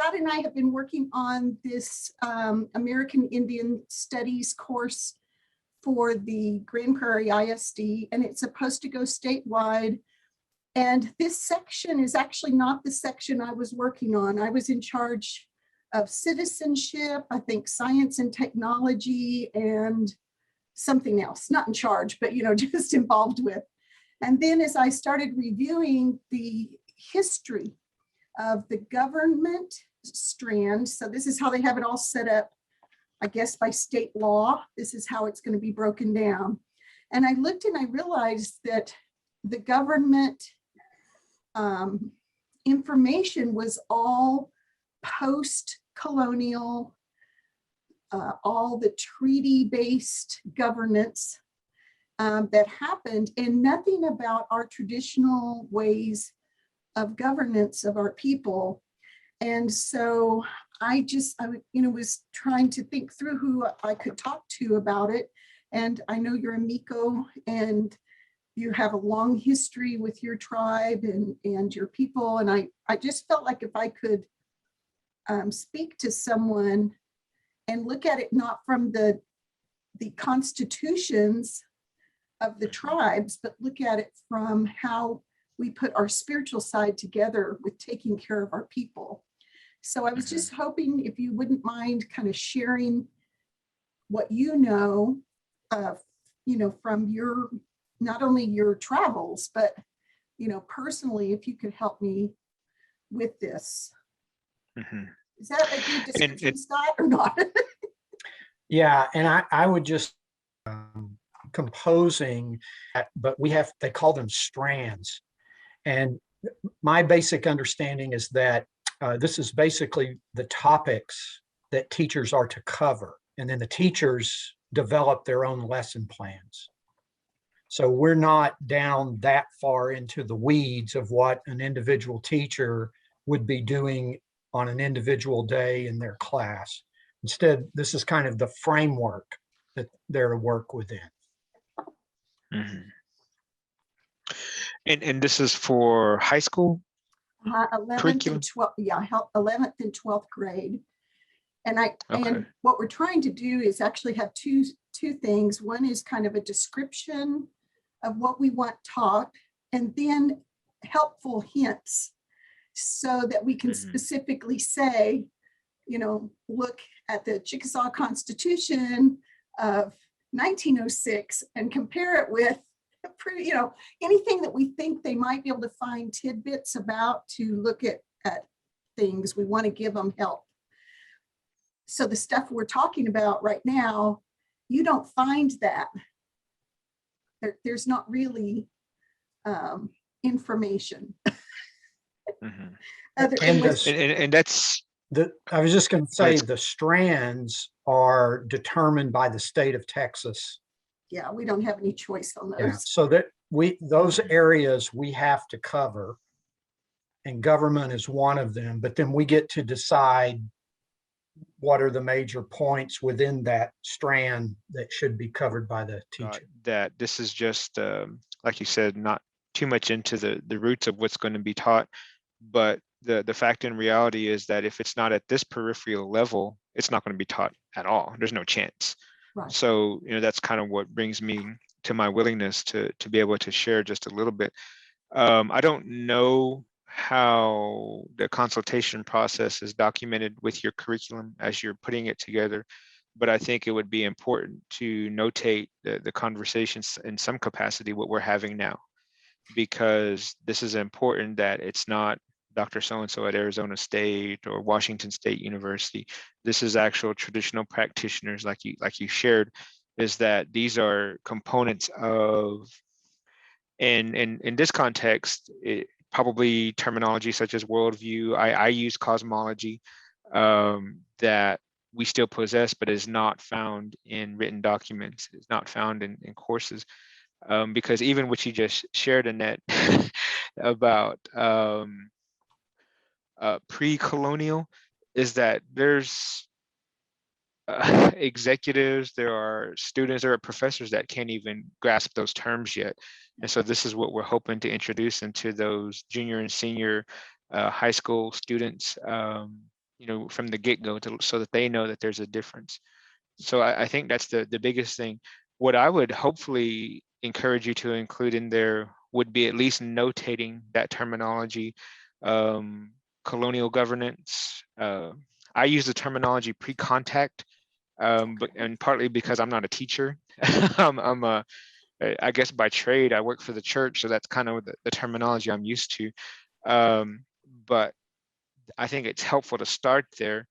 Scott and I have been working on this American Indian Studies course for the Grand Prairie ISD, and it's supposed to go statewide. And this section is actually not the section I was working on. I was in charge of citizenship, I think science and technology, and something else, not in charge, but just involved with. And then as I started reviewing the history of the government strand, so this is how they have it all set up, I guess by state law, this is how it's going to be broken down. And I looked and I realized that the government information was all post-colonial, all the treaty-based governance that happened, and nothing about our traditional ways of governance of our people. And so I was trying to think through who I could talk to about it. And I know you're a Mekko, and you have a long history with your tribe and your people. And I just felt like if I could speak to someone and look at it not from the constitutions of the tribes, but look at it from how we put our spiritual side together with taking care of our people. So I was just hoping if you wouldn't mind kind of sharing what you know, from your, not only your travels, but, personally, if you could help me with this. Mm-hmm. Is that a good description, Scott, or not? Yeah, and I would just composing, but they call them strands. And my basic understanding is that this is basically the topics that teachers are to cover. And then the teachers develop their own lesson plans. So we're not down that far into the weeds of what an individual teacher would be doing on an individual day in their class. Instead, this is kind of the framework that they're to work within. Mm-hmm. And this is for high school? 11th and 12th, yeah, 11th and 12th grade. And and what we're trying to do is actually have two things. One is kind of a description of what we want taught, and then helpful hints so that we can specifically say, look at the Chickasaw Constitution of 1906 and compare it with, anything that we think they might be able to find tidbits about to look at things. We want to give them help. So the stuff we're talking about right now, you don't find that. There's not really information. And that's I was just going to say the strands are determined by the state of Texas. Yeah, we don't have any choice on those. Yeah, so that those areas we have to cover, and government is one of them. But then we get to decide what are the major points within that strand that should be covered by the teacher. That this is just, like you said, not too much into the roots of what's going to be taught, but the fact and reality is that if it's not at this peripheral level, it's not going to be taught at all. There's no chance. Right. So, that's kind of what brings me to my willingness to be able to share just a little bit. I don't know how the consultation process is documented with your curriculum as you're putting it together, but I think it would be important to notate the conversations in some capacity, what we're having now, because this is important that it's not Dr. So-and-so at Arizona State or Washington State University. This is actual traditional practitioners like you shared, is that these are components of, and in this context, probably terminology such as worldview. I use cosmology that we still possess, but is not found in written documents. It's not found in courses. Because even what you just shared, Annette, about pre-colonial, is that there's executives, there are students, there are professors that can't even grasp those terms yet. And so this is what we're hoping to introduce into those junior and senior high school students, from the get-go, so that they know that there's a difference. So I think that's the biggest thing. What I would hopefully encourage you to include in there would be at least notating that terminology, colonial governance. I use the terminology pre-contact, and partly because I'm not a teacher. I guess by trade, I work for the church, so that's kind of the terminology I'm used to. But I think it's helpful to start there,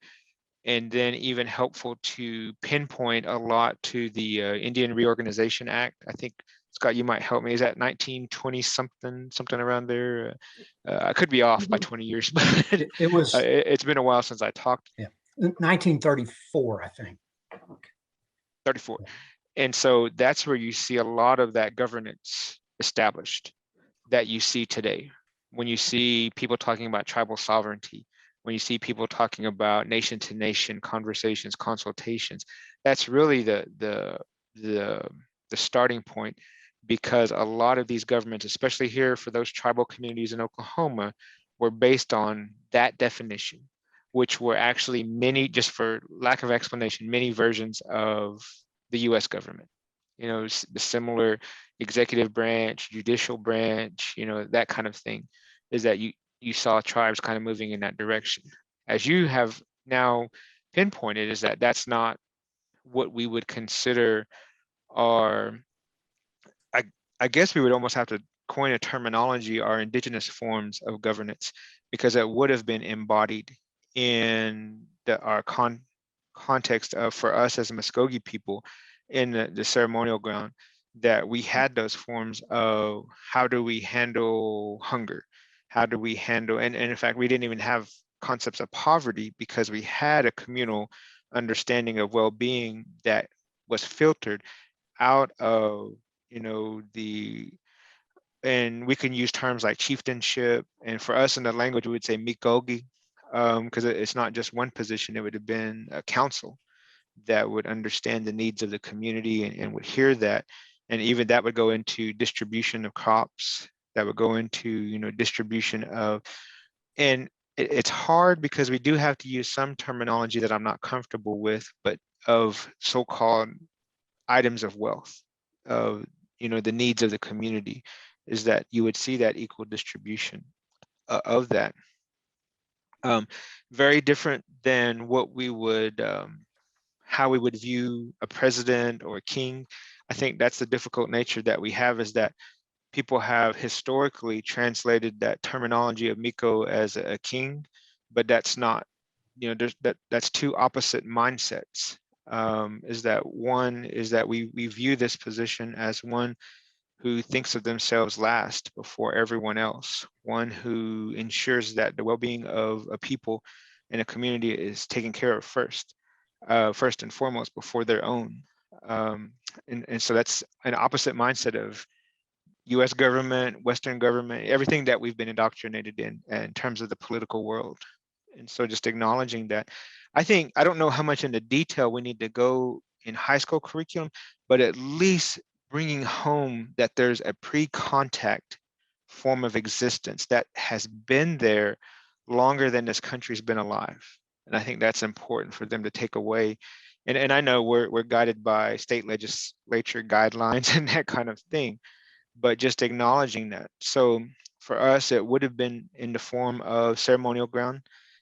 and then even helpful to pinpoint a lot to the Indian Reorganization Act. I think, Scott, you might help me. Is that 1920 something around there? I could be off by 20 years, but it was. It's been a while since I talked. Yeah, 1934, I think. 34. And so that's where you see a lot of that governance established that you see today. When you see people talking about tribal sovereignty, when you see people talking about nation to nation conversations, consultations, that's really the starting point, because a lot of these governments, especially here for those tribal communities in Oklahoma, were based on that definition, which were actually many, just for lack of explanation, many versions of the US government. The similar executive branch, judicial branch, that kind of thing, is that you saw tribes kind of moving in that direction. As you have now pinpointed, is that that's not what we would consider our, I guess we would almost have to coin a terminology, our indigenous forms of governance, because it would have been embodied in our context of, for us as a Muscogee people, in the ceremonial ground, that we had those forms of how do we handle hunger, how do we handle, and in fact, we didn't even have concepts of poverty, because we had a communal understanding of well-being that was filtered out of, and we can use terms like chieftainship, and for us in the language, we would say Mekko, because it's not just one position, it would have been a council that would understand the needs of the community and would hear that. And even that would go into distribution of crops, that would go into, distribution of, and it's hard because we do have to use some terminology that I'm not comfortable with, but of so-called items of wealth, of, the needs of the community, is that you would see that equal distribution of that. Very different than what we would, how we would view a president or a king. I think that's the difficult nature that we have, is that people have historically translated that terminology of Mekko as a king, but that's not, that's two opposite mindsets. Is that one is that we view this position as one who thinks of themselves last before everyone else, one who ensures that the well-being of a people and a community is taken care of first and foremost, before their own. And so that's an opposite mindset of US government, Western government, everything that we've been indoctrinated in terms of the political world. And so just acknowledging that, I don't know how much into detail we need to go in high school curriculum, but at least bringing home that there's a pre-contact form of existence that has been there longer than this country's been alive. And I think that's important for them to take away. And I know we're guided by state legislature guidelines and that kind of thing, but just acknowledging that. So for us, it would have been in the form of ceremonial ground.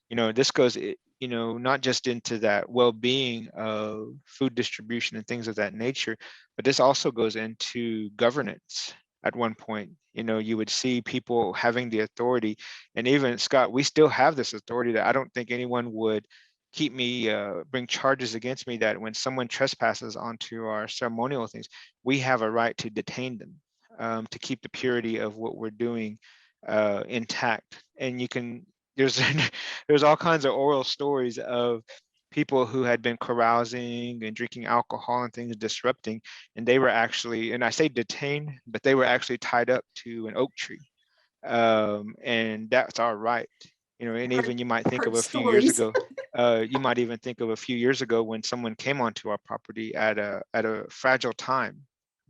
This goes, not just into that well-being of food distribution and things of that nature, but this also goes into governance. At one point, you would see people having the authority, and even, Scott, we still have this authority that I don't think anyone would keep me, bring charges against me, that when someone trespasses onto our ceremonial things, we have a right to detain them, to keep the purity of what we're doing intact. And there's all kinds of oral stories of people who had been carousing and drinking alcohol and things, disrupting, and they were actually, and I say detained, but they were actually tied up to an oak tree. And that's our right. And even you might think of a few years ago, you might even think of a few years ago when someone came onto our property at a fragile time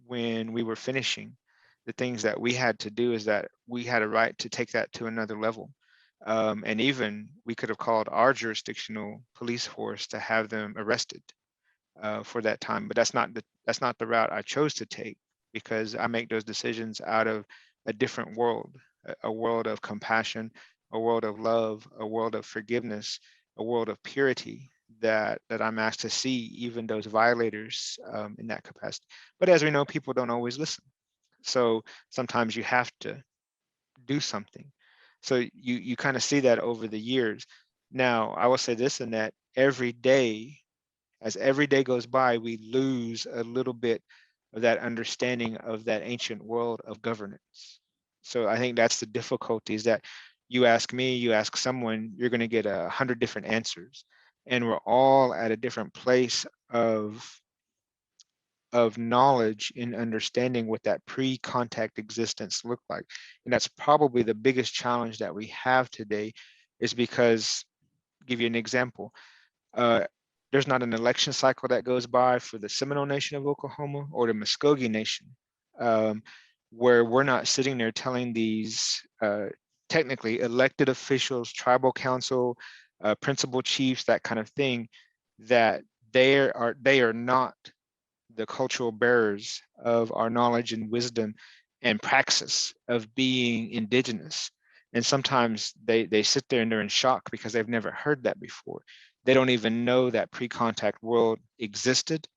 when we were finishing. The things that we had to do is that we had a right to take that to another level. And even we could have called our jurisdictional police force to have them arrested for that time. But that's not the route I chose to take, because I make those decisions out of a different world, a world of compassion, a world of love, a world of forgiveness, a world of purity that I'm asked to see even those violators in that capacity. But as we know, people don't always listen. So sometimes you have to do something. So you kind of see that over the years. Now, I will say this, and that every day, as every day goes by, we lose a little bit of that understanding of that ancient world of governance. So I think that's the difficulty, is that you ask me, you ask someone, you're going to get 100 different answers. And we're all at a different place of knowledge in understanding what that pre-contact existence looked like. And that's probably the biggest challenge that we have today, is because, give you an example, there's not an election cycle that goes by for the Seminole Nation of Oklahoma or the Muscogee Nation, where we're not sitting there telling these technically elected officials, tribal council, principal chiefs, that kind of thing, that they are not the cultural bearers of our knowledge and wisdom and praxis of being Indigenous. And sometimes they sit there and they're in shock because they've never heard that before. They don't even know that pre-contact world existed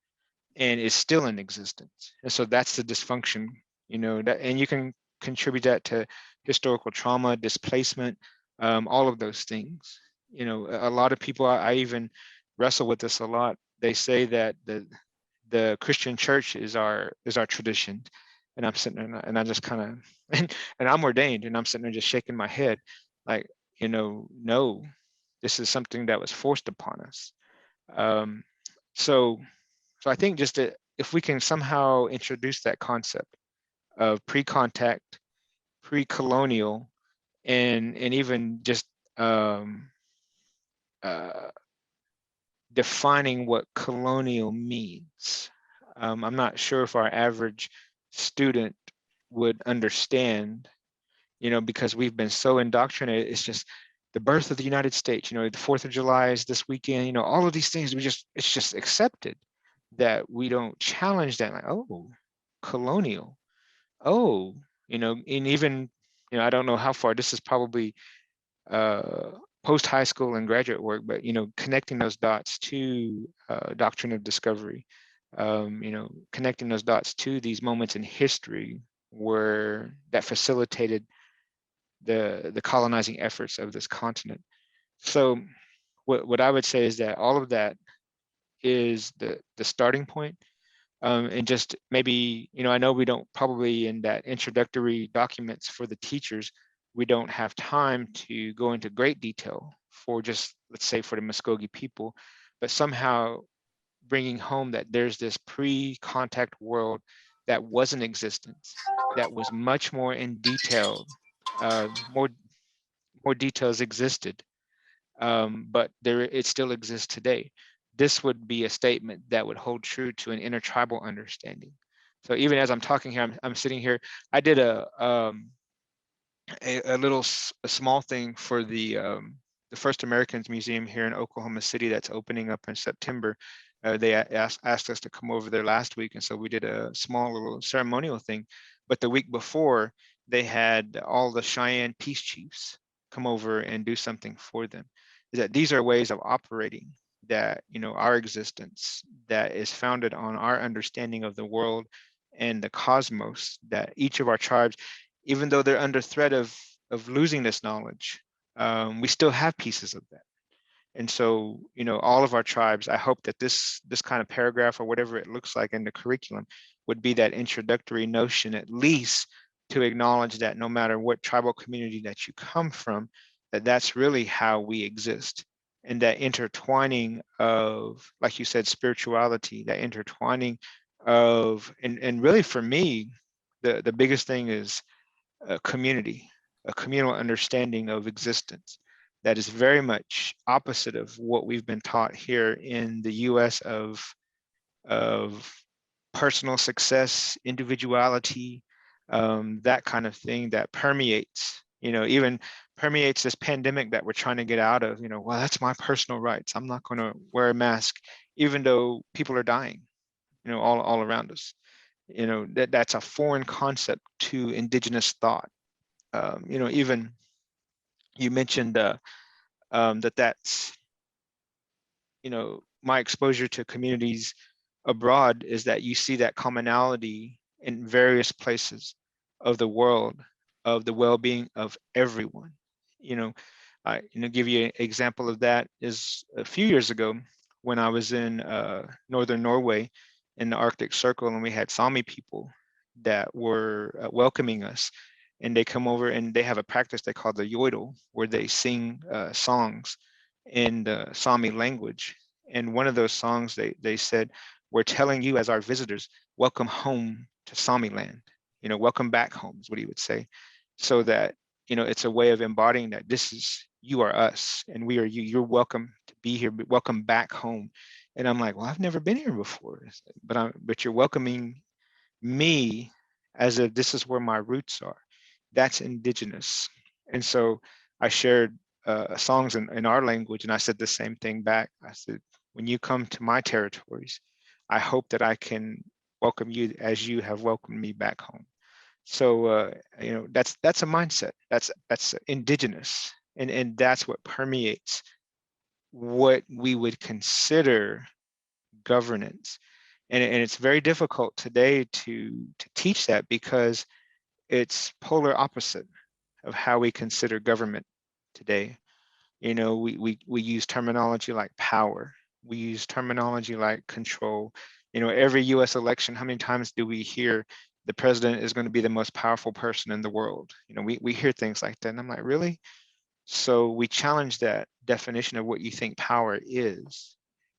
and is still in existence. And so that's the dysfunction, and you can contribute that to historical trauma, displacement, all of those things. A lot of people, I even wrestle with this a lot. They say that the Christian church is our tradition. And I'm sitting there and I just kind of, and I'm ordained, and I'm sitting there just shaking my head like, no, this is something that was forced upon us. So I think just if we can somehow introduce that concept of pre-contact, pre-colonial, and even just defining what colonial means. I'm not sure if our average student would understand, because we've been so indoctrinated. It's just the birth of the United States, the 4th of July is this weekend, all of these things, it's just accepted, that we don't challenge that. Like, oh, colonial. Oh, and even, I don't know how far, this is probably post high school and graduate work, but connecting those dots to doctrine of discovery, connecting those dots to these moments in history where that facilitated the colonizing efforts of this continent. So what I would say is that all of that is the starting point. And just maybe, I know we don't probably in that introductory documents for the teachers, we don't have time to go into great detail for just, let's say, for the Muscogee people, but somehow bringing home that there's this pre-contact world that was in existence, that was much more in detail, more details existed, but it still exists today. This would be a statement that would hold true to an intertribal understanding. So even as I'm talking here, I'm sitting here. I did a small thing for the First Americans Museum here in Oklahoma City that's opening up in September. They asked us to come over there last week, and so we did a small little ceremonial thing. But the week before, they had all the Cheyenne peace chiefs come over and do something for them. Is that these are ways of operating that, our existence that is founded on our understanding of the world and the cosmos, that each of our tribes, even though they're under threat of losing this knowledge, we still have pieces of that. And so, all of our tribes, I hope that this kind of paragraph or whatever it looks like in the curriculum would be that introductory notion, at least to acknowledge that no matter what tribal community that you come from, that's really how we exist. And that intertwining of, like you said, spirituality, that intertwining of, and really for me, the biggest thing is a community, a communal understanding of existence that is very much opposite of what we've been taught here in the US of personal success, individuality, that kind of thing that permeates, even permeates this pandemic that we're trying to get out of. Well, that's my personal rights. I'm not going to wear a mask, even though people are dying, all around us. That's a foreign concept to Indigenous thought. Even you mentioned that's, my exposure to communities abroad is that you see that commonality in various places of the world, of the well-being of everyone. I give you an example of that is a few years ago when I was in northern Norway in the Arctic Circle, and we had Sami people that were welcoming us, and they come over and they have a practice they call the yodel, where they sing songs in the Sami language. And one of those songs, they said, "We're telling you as our visitors, welcome home to Sami land. Welcome back home," is what he would say. So that, it's a way of embodying that this is, you are us and we are you. You're welcome to be here, but welcome back home. And I'm like, well, I've never been here before, but you're welcoming me as if this is where my roots are. That's Indigenous. And so I shared songs in our language, and I said the same thing back. I said, when you come to my territories, I hope that I can welcome you as you have welcomed me back home. So that's a mindset. That's Indigenous, and that's what permeates what we would consider governance. And it's very difficult today to teach that, because it's polar opposite of how we consider government today. We use terminology like power. We use terminology like control. Every US election, how many times do we hear the president is going to be the most powerful person in the world? We hear things like that. And I'm like, really? So we challenge that definition of what you think power is,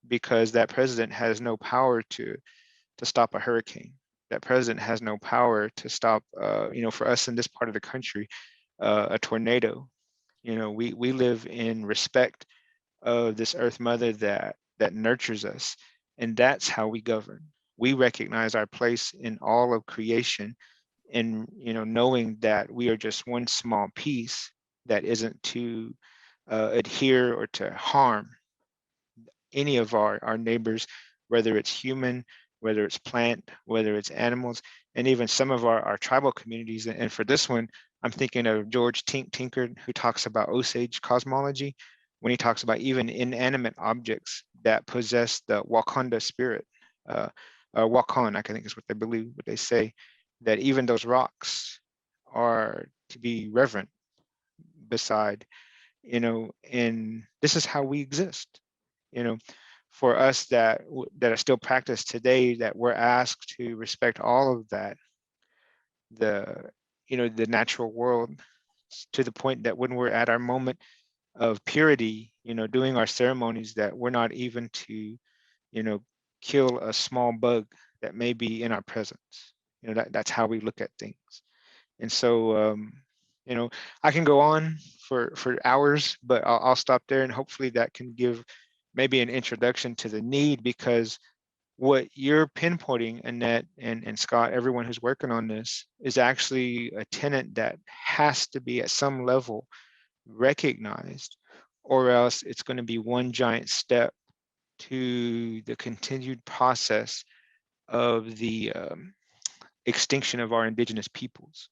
because that president has no power to stop a hurricane. That president has no power to stop, for us in this part of the country, a tornado. We live in respect of this earth mother that nurtures us, and that's how we govern. We recognize our place in all of creation, and knowing that we are just one small piece that isn't to adhere or to harm any of our neighbors, whether it's human, whether it's plant, whether it's animals, and even some of our tribal communities. And for this one, I'm thinking of George Tinker, who talks about Osage Cosmology, when he talks about even inanimate objects that possess the Wakanda spirit. Wakan, I think is what they believe, what they say, that even those rocks are to be reverent beside, and this is how we exist. For us that are still practiced today, that we're asked to respect all of that, the natural world, to the point that when we're at our moment of purity, doing our ceremonies, that we're not even to, kill a small bug that may be in our presence. That's how we look at things. And so, I can go on for hours, but I'll stop there, and hopefully that can give maybe an introduction to the need, because what you're pinpointing, Annette and Scott, everyone who's working on this, is actually a tenet that has to be at some level recognized, or else it's going to be one giant step to the continued process of the extinction of our Indigenous peoples,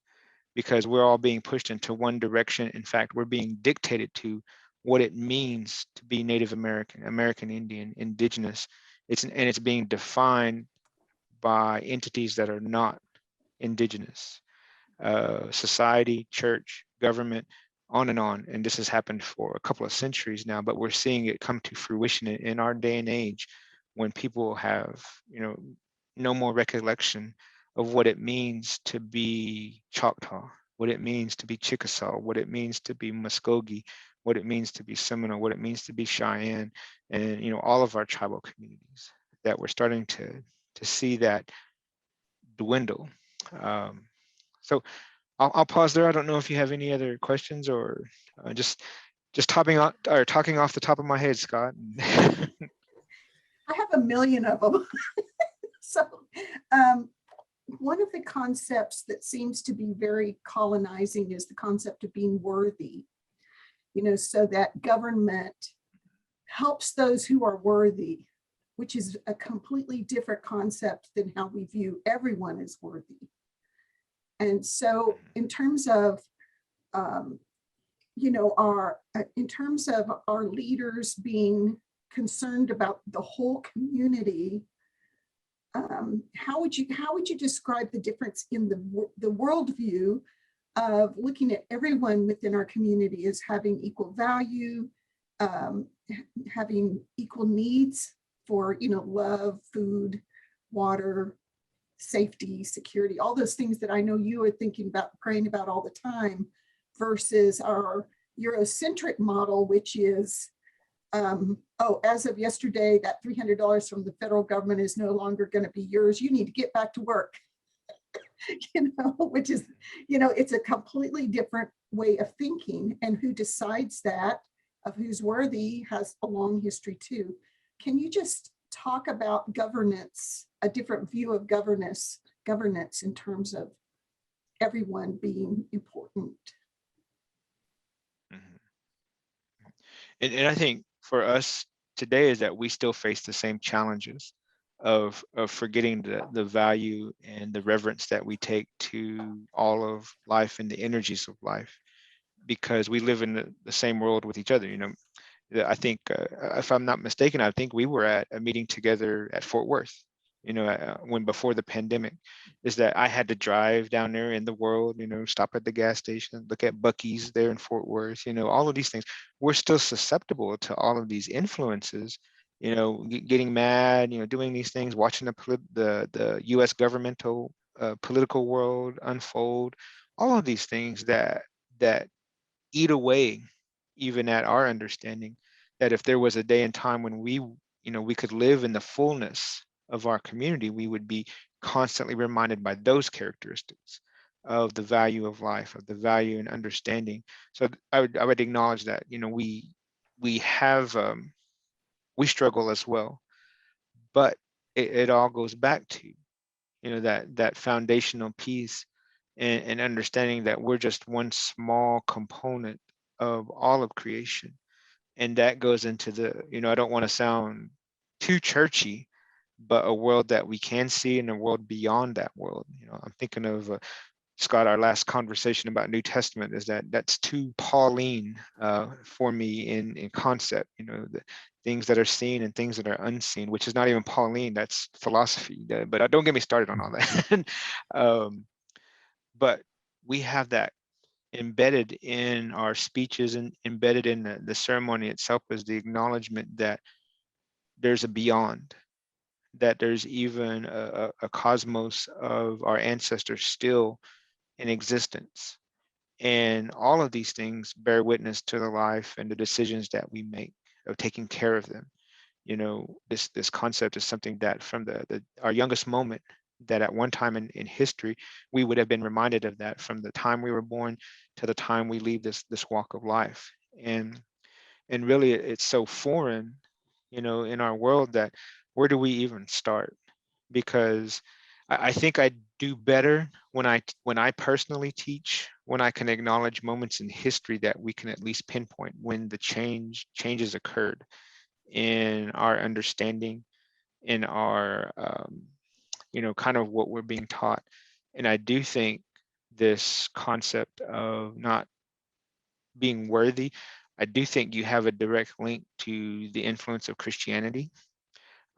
because we're all being pushed into one direction. In fact, we're being dictated to what it means to be Native American, American Indian, Indigenous. It's being defined by entities that are not Indigenous. Society, church, government, on and on. And this has happened for a couple of centuries now, but we're seeing it come to fruition in our day and age, when people have, no more recollection of what it means to be Choctaw, what it means to be Chickasaw, what it means to be Muscogee, what it means to be Seminole, what it means to be Cheyenne, and all of our tribal communities, that we're starting to see that dwindle. So I'll pause there. I don't know if you have any other questions, or just talking off the top of my head, Scott. I have a million of them. So one of the concepts that seems to be very colonizing is the concept of being worthy. so that government helps those who are worthy, which is a completely different concept than how we view everyone as worthy. And so in terms of, our leaders being concerned about the whole community, how would you describe the difference in the worldview of looking at everyone within our community as having equal value, having equal needs for, love, food, water, safety, security, all those things that I know you are thinking about, praying about all the time, versus our Eurocentric model, which is, as of yesterday, that $300 from the federal government is no longer going to be yours. You need to get back to work. Which is, it's a completely different way of thinking, and who decides that, of who's worthy, has a long history too. Can you just talk about governance, a different view of governance in terms of everyone being important? And I think for us today is that we still face the same challenges of forgetting the value and the reverence that we take to all of life and the energies of life, because we live in the same world with each other. I think, if I'm not mistaken, I think we were at a meeting together at Fort Worth, when before the pandemic, is that I had to drive down there in the world, stop at the gas station, look at Buc-ee's there in Fort Worth, all of these things. We're still susceptible to all of these influences, getting mad, doing these things, watching the US governmental political world unfold, all of these things that eat away even at our understanding that if there was a day and time when we could live in the fullness of our community, we would be constantly reminded by those characteristics of the value of life, of the value and understanding. So I would acknowledge that, we struggle as well, but it all goes back to, that foundational piece and understanding that we're just one small component of all of creation. And that goes into I don't want to sound too churchy, but a world that we can see and a world beyond that world. I'm thinking of Scott, our last conversation about New Testament, is that's too Pauline for me in concept, the things that are seen and things that are unseen, which is not even Pauline, that's philosophy. But don't get me started on all that. But we have that embedded in our speeches and embedded in the ceremony itself, is the acknowledgement that there's a beyond, that there's even a cosmos of our ancestors still in existence. And all of these things bear witness to the life and the decisions that we make of taking care of them. This concept is something that from our youngest moment, that at one time in history, we would have been reminded of that from the time we were born to the time we leave this walk of life. And really it's so foreign, in our world, that where do we even start? Because I think I do better when I personally teach, when I can acknowledge moments in history that we can at least pinpoint when the changes occurred in our understanding, in our kind of what we're being taught. And I do think this concept of not being worthy, I do think you have a direct link to the influence of Christianity.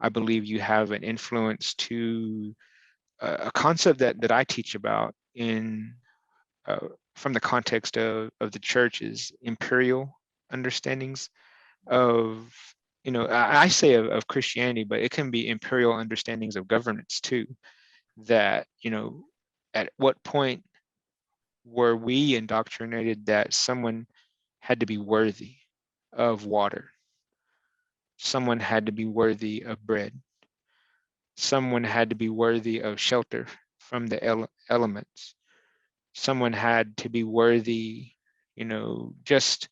I believe you have an influence to a concept that I teach about in from the context of the church, is imperial understandings of, I say of Christianity, but it can be imperial understandings of governance too. That, at what point were we indoctrinated that someone had to be worthy of water? Someone had to be worthy of bread. Someone had to be worthy of shelter from the elements. Someone had to be worthy, just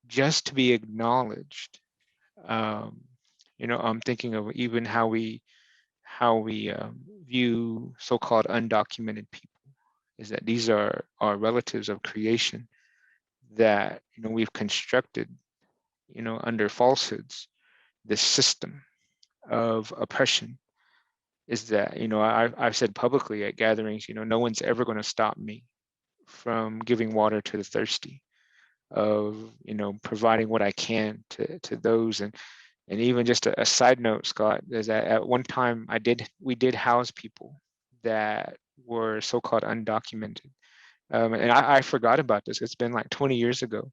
to be acknowledged. I'm thinking of even how we view so-called undocumented people, is that these are relatives of creation that, we've constructed, under falsehoods, this system of oppression is that, I've said publicly at gatherings, no one's ever going to stop me from giving water to the thirsty, of, providing what I can to those. And even just a side note, Scott, is that at one time we did house people that were so-called undocumented. And I forgot about this. It's been like 20 years ago,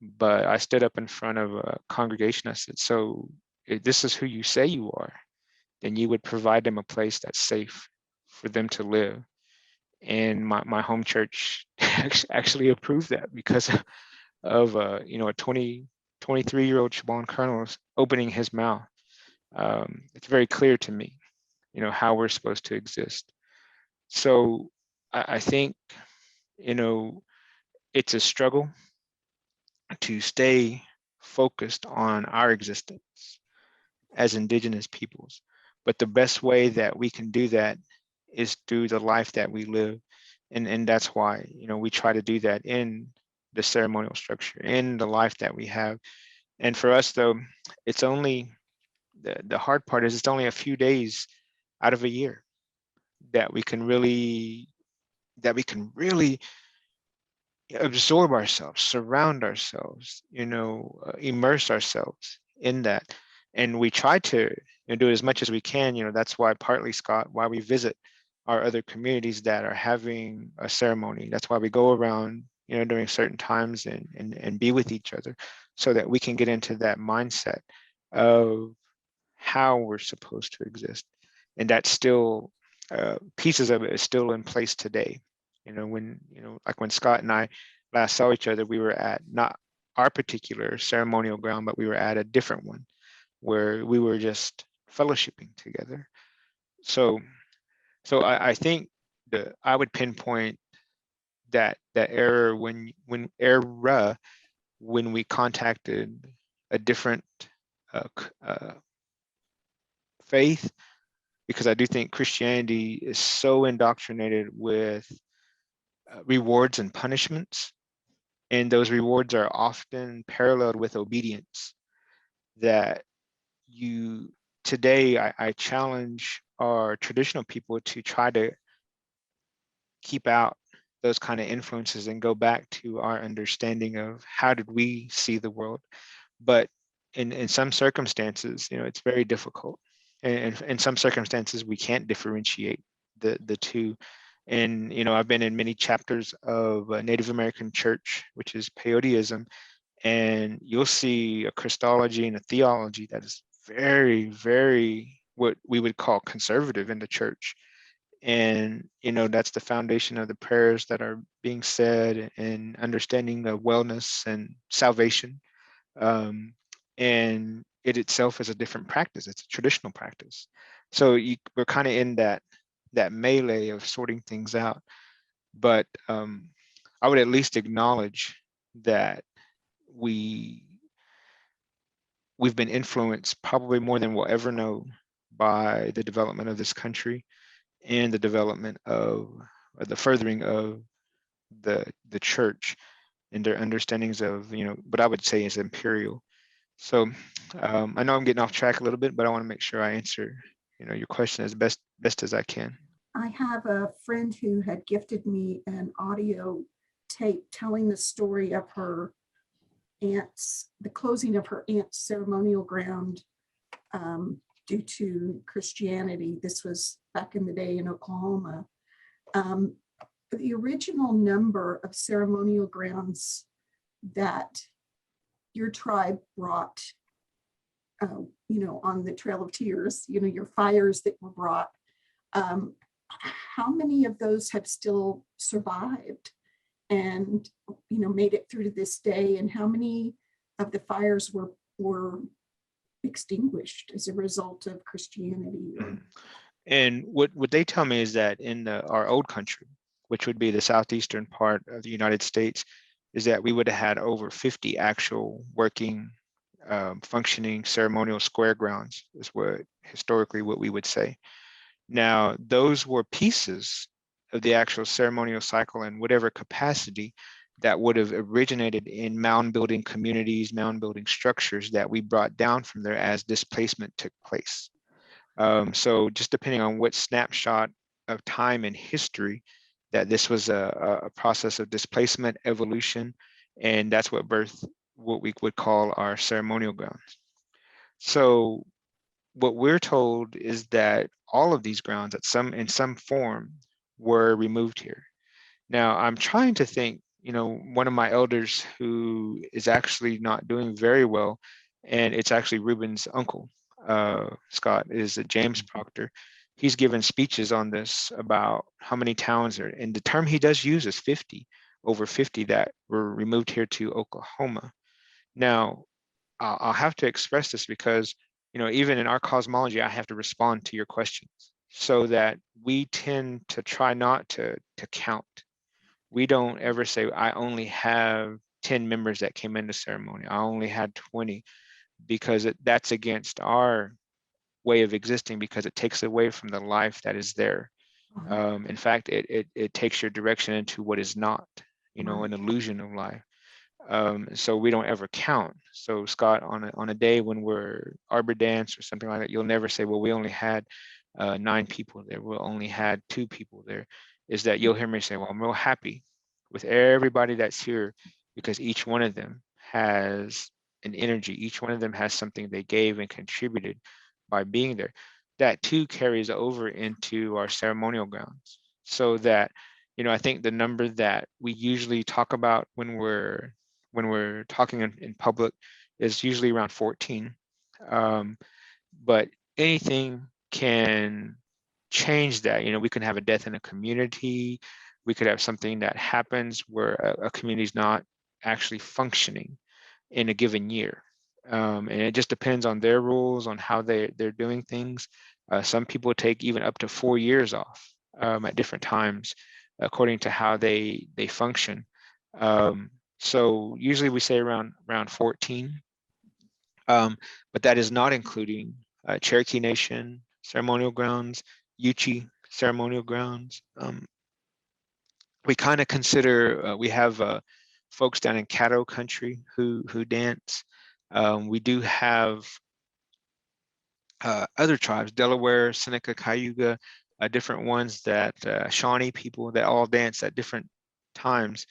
but I stood up in front of a congregation. I said, so if this is who you say you are, then you would provide them a place that's safe for them to live. And my home church actually approved that because of a 23-year-old Chebon Kernell opening his mouth. It's very clear to me, how we're supposed to exist. So I think, it's a struggle to stay focused on our existence as Indigenous peoples. But the best way that we can do that is through the life that we live. And that's why, we try to do that in the ceremonial structure, in the life that we have. And for us, though, it's only, the hard part is it's only a few days out of a year that we can really absorb ourselves, surround ourselves, immerse ourselves in that. And we try to do it as much as we can. That's why partly, Scott, why we visit our other communities that are having a ceremony. That's why we go around, during certain times and be with each other, so that we can get into that mindset of how we're supposed to exist. And that's still, pieces of it is still in place today. Like when Scott and I last saw each other, we were at not our particular ceremonial ground, but we were at a different one where we were just fellowshipping together. So I think I would pinpoint that error when we contacted a different faith, because I do think Christianity is so indoctrinated with rewards and punishments, and those rewards are often paralleled with obedience, that today I challenge our traditional people to try to keep out those kind of influences and go back to our understanding of how did we see the world. But in some circumstances, it's very difficult. And in some circumstances, we can't differentiate the two. And, I've been in many chapters of a Native American church, which is peyoteism, and you'll see a Christology and a theology that is very, very what we would call conservative in the church. And, that's the foundation of the prayers that are being said, and understanding of wellness and salvation. And it itself is a different practice. It's a traditional practice. So we're kind of in that melee of sorting things out. But I would at least acknowledge that we've been influenced probably more than we'll ever know by the development of this country and the development of, or the furthering of the church and their understandings of, what I would say is imperial. So I know I'm getting off track a little bit, but I want to make sure I answer, your question as best as I can. I have a friend who had gifted me an audio tape telling the story of her aunt's, the closing of her aunt's ceremonial ground due to Christianity. This was back in the day in Oklahoma. The original number of ceremonial grounds that your tribe brought, on the Trail of Tears, your fires that were brought, how many of those have still survived and, made it through to this day? And how many of the fires were extinguished as a result of Christianity? And what they tell me is that in our old country, which would be the southeastern part of the United States, is that we would have had over 50 actual working, functioning ceremonial square grounds, is what historically what we would say. Now, those were pieces of the actual ceremonial cycle in whatever capacity that would have originated in mound building communities, mound building structures that we brought down from there as displacement took place. So just depending on what snapshot of time in history, that this was a process of displacement, evolution, and that's what birthed what we would call our ceremonial grounds. So what we're told is that all of these grounds in some form were removed here. Now I'm trying to think, one of my elders who is actually not doing very well, and it's actually Ruben's uncle, Scott, is James Proctor. He's given speeches on this about how many towns are, and the term he does use is 50, over 50 that were removed here to Oklahoma. Now, I'll have to express this because, even in our cosmology, I have to respond to your questions, so that we tend to try not to count. We don't ever say, I only have 10 members that came into ceremony. I only had 20, because that's against our way of existing, because it takes away from the life that is there. In fact, it takes your direction into what is not, an illusion of life. So we don't ever count. So Scott, on a day when we're Arbor Dance or something like that, you'll never say, well, we only had 9 people there. We only had 2 people there. Is that you'll hear me say, well, I'm real happy with everybody that's here, because each one of them has an energy. Each one of them has something they gave and contributed by being there. That too carries over into our ceremonial grounds. So that, I think the number that we usually talk about when we're talking in public is usually around 14. But anything can change that. We can have a death in a community. We could have something that happens where a community is not actually functioning in a given year. And it just depends on their rules, on how they're doing things. Some people take even up to 4 years off at different times, according to how they function. So usually we say around 14, but that is not including Cherokee Nation ceremonial grounds, Yuchi ceremonial grounds. We kind of consider, we have folks down in Caddo country who dance. We do have other tribes, Delaware, Seneca, Cayuga, different ones that Shawnee people that all dance at different times.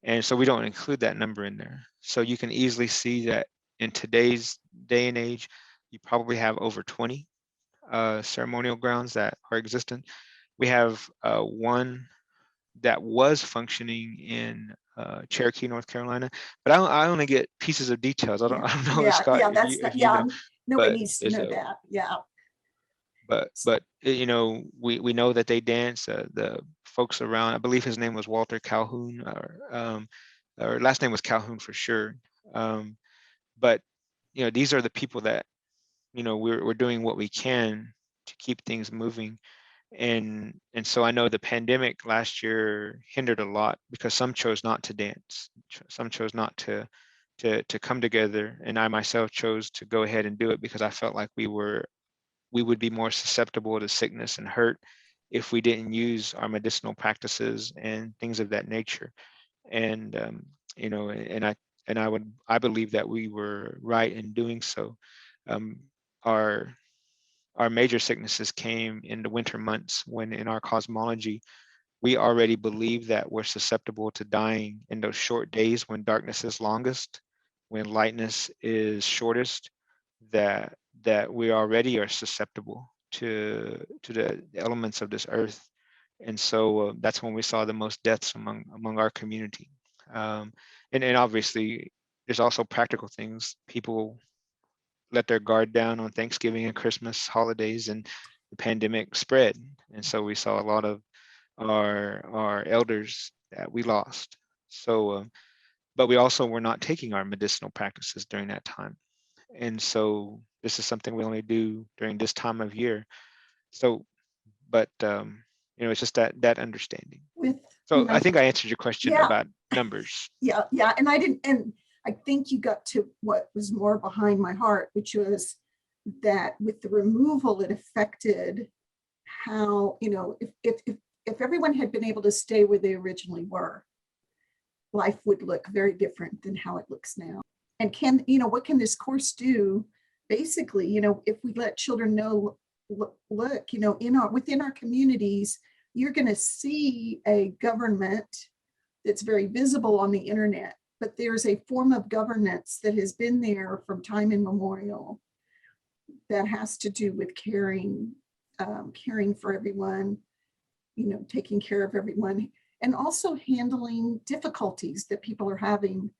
And so we don't include that number in there. So you can easily see that in today's day and age, you probably have over 20 ceremonial grounds that are existent. We have one that was functioning in Cherokee, North Carolina, but I only get pieces of details. I don't know, yeah, Scott, yeah, if you know. Nobody needs to know that. Yeah. But we know that they dance. The folks around, I believe his name was Walter Calhoun, or last name was Calhoun for sure. But these are the people that we're doing what we can to keep things moving. And so I know the pandemic last year hindered a lot, because some chose not to dance, some chose not to come together, and I myself chose to go ahead and do it, because I felt like we would be more susceptible to sickness and hurt if we didn't use our medicinal practices and things of that nature. And I believe that we were right in doing so. Our major sicknesses came in the winter months, when in our cosmology, we already believe that we're susceptible to dying in those short days when darkness is longest, when lightness is shortest, that we already are susceptible to the elements of this earth. And so that's when we saw the most deaths among our community. And obviously, there's also practical things. People let their guard down on Thanksgiving and Christmas holidays, and the pandemic spread. And so we saw a lot of our elders that we lost. So, but we also were not taking our medicinal practices during that time. And so this is something we only do during this time of year. So, but it's just that understanding. So I think I answered your question about numbers. Yeah. And I think you got to what was more behind my heart, which was that with the removal, it affected how, if everyone had been able to stay where they originally were, life would look very different than how it looks now. And what can this course do? Basically, if we let children know, look, within our communities, you're going to see a government that's very visible on the internet, but there's a form of governance that has been there from time immemorial that has to do with caring for everyone, taking care of everyone, and also handling difficulties that people are having.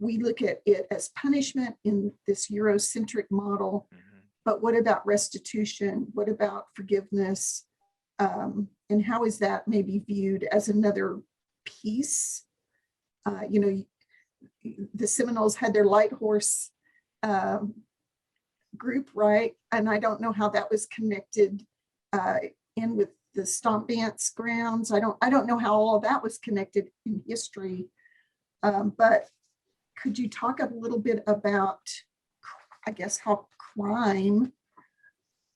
We look at it as punishment in this Eurocentric model, but what about restitution? What about forgiveness? And how is that maybe viewed as another piece? The Seminoles had their light horse group, right? And I don't know how that was connected in with the stomp dance grounds. I don't know how all of that was connected in history. But could you talk a little bit about, I guess, how crime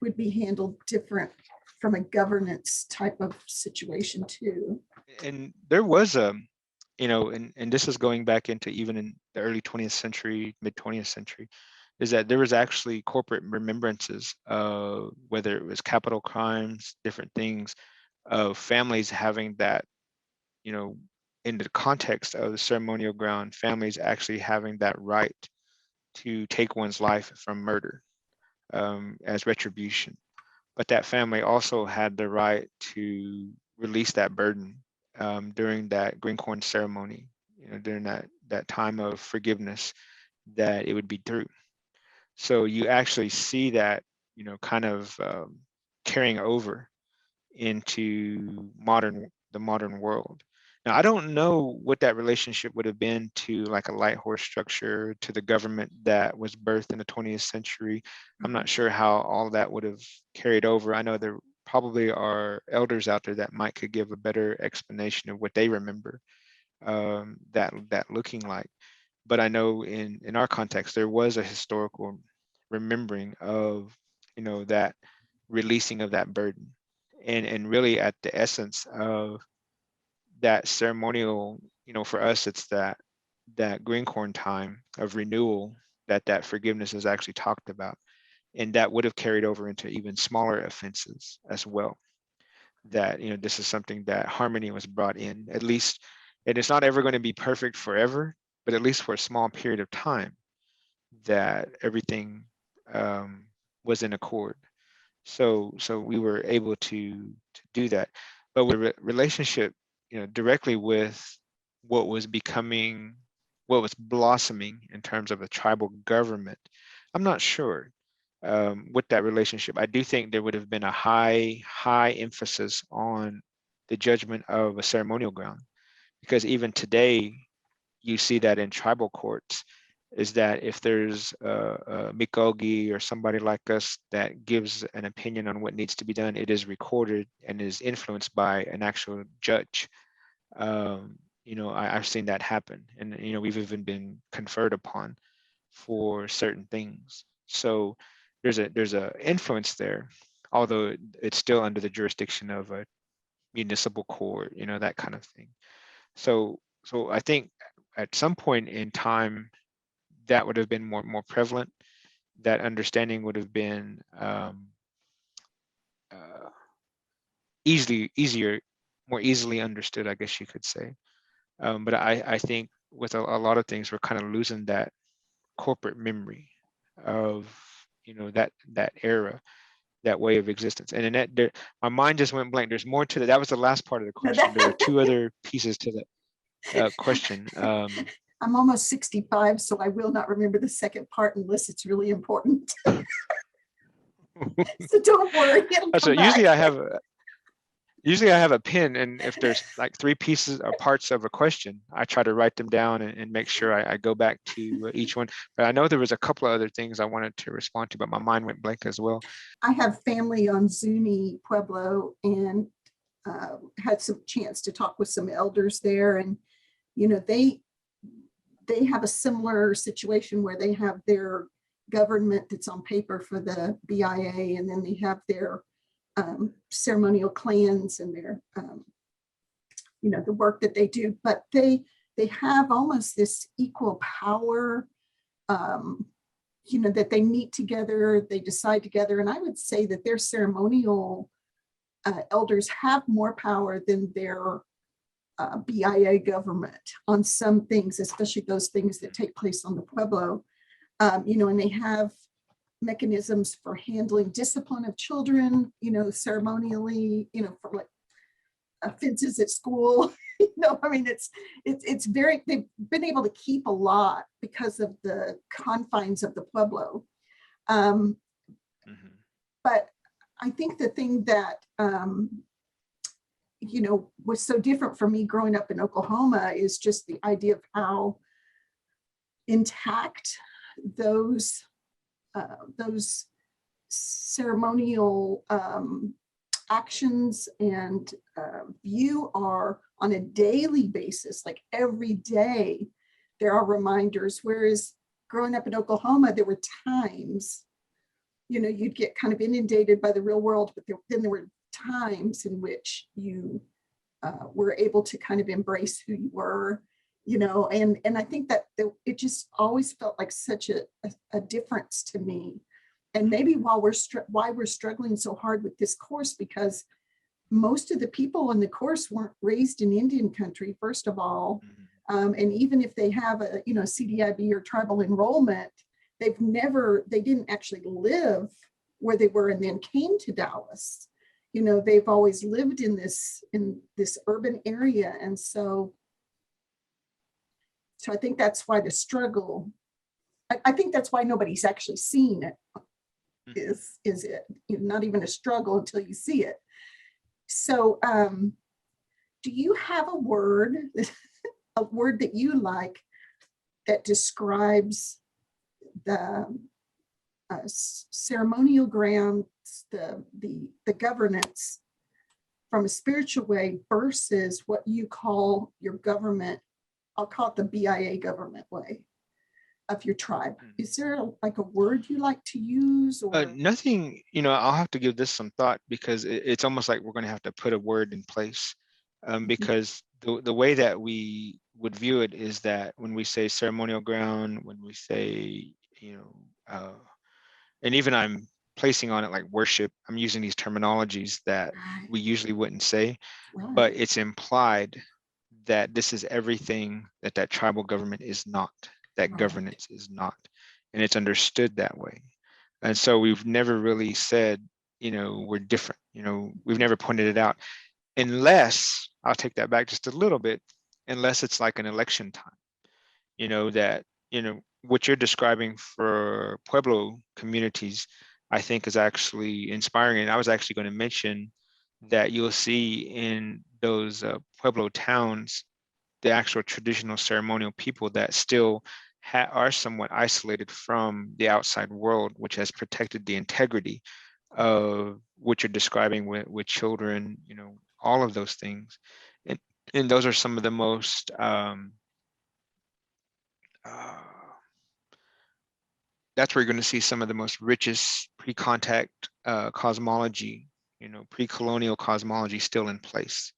would be handled different from a governance type of situation too? And there was and this is going back into even in the early 20th century, mid 20th century, is that there was actually corporate remembrances of whether it was capital crimes, different things, of families having that, in the context of the ceremonial ground, families actually having that right to take one's life from murder as retribution. But that family also had the right to release that burden during that green corn ceremony, during that time of forgiveness that it would be through. So you actually see that, kind of carrying over into the modern world. Now, I don't know what that relationship would have been to like a light horse structure, to the government that was birthed in the 20th century. I'm not sure how all that would have carried over. I know there probably are elders out there that could give a better explanation of what they remember that looking like. But I know in our context, there was a historical remembering of, that releasing of that burden. And really at the essence of that ceremonial, for us, it's that green corn time of renewal that forgiveness is actually talked about. And that would have carried over into even smaller offenses as well. That, this is something that harmony was brought in, at least, and it's not ever going to be perfect forever, but at least for a small period of time, that everything was in accord. So we were able to do that. But with relationship, directly with what was blossoming in terms of a tribal government, I'm not sure with that relationship. I do think there would have been a high emphasis on the judgment of a ceremonial ground, because even today you see that in tribal courts, is that if there's a Muscogee or somebody like us that gives an opinion on what needs to be done, it is recorded and is influenced by an actual judge. I've seen that happen, and we've even been conferred upon for certain things. So there's a influence there, although it's still under the jurisdiction of a municipal court, that kind of thing. So I think at some point in time, that would have been more prevalent. That understanding would have been more easily understood, I guess you could say. But I think with a lot of things, we're kind of losing that corporate memory of that era, that way of existence. And Annette, my mind just went blank. There's more to that. That was the last part of the question. There were two other pieces to that question. I'm almost 65, so I will not remember the second part unless it's really important. So don't worry. So usually I have a pen, and if there's like three pieces or parts of a question, I try to write them down and make sure I go back to each one. But I know there was a couple of other things I wanted to respond to, but my mind went blank as well. I have family on Zuni Pueblo, and had some chance to talk with some elders there, and they have a similar situation where they have their government that's on paper for the BIA, and then they have their ceremonial clans and their the work that they do, but they they have almost this equal power, that they meet together, they decide together. And I would say that their ceremonial elders have more power than their BIA government on some things, especially those things that take place on the Pueblo. And they have mechanisms for handling discipline of children, ceremonially, for like offenses at school. It's very, they've been able to keep a lot because of the confines of the Pueblo. But I think the thing that, was so different for me growing up in Oklahoma is just the idea of how intact those ceremonial actions and view are on a daily basis. Like every day there are reminders, whereas growing up in Oklahoma, there were times, you'd get kind of inundated by the real world, but then there were times in which you were able to kind of embrace who you were, and I think that it just always felt like such a difference to me. And maybe why we're struggling so hard with this course, because most of the people in the course weren't raised in Indian country, first of all. And even if they have a, CDIB or tribal enrollment, they didn't actually live where they were and then came to Dallas. They've always lived in this urban area. And so I think that's why the struggle, I think that's why nobody's actually seen it. Is it not even a struggle until you see it. So do you have a word that you like that describes the ceremonial grounds, the governance from a spiritual way versus what you call your government? I'll call it the BIA government way of your tribe. Is there like a word you like to use? Or nothing, I'll have to give this some thought, because it's almost like we're going to have to put a word in place, because the way that we would view it is that when we say ceremonial ground, when we say, and even I'm placing on it like worship, I'm using these terminologies that we usually wouldn't say, but it's implied that this is everything that tribal government is not, that governance is not, and it's understood that way. And so we've never really said, we're different, we've never pointed it out, unless, I'll take that back just a little bit, unless it's like an election time, that, what you're describing for Pueblo communities, I think is actually inspiring. And I was actually going to mention that you'll see in those Pueblo towns, the actual traditional ceremonial people that still are somewhat isolated from the outside world, which has protected the integrity of what you're describing with children, all of those things. And those are some of the most that's where you're going to see some of the most richest pre-contact cosmology, pre-colonial cosmology still in place.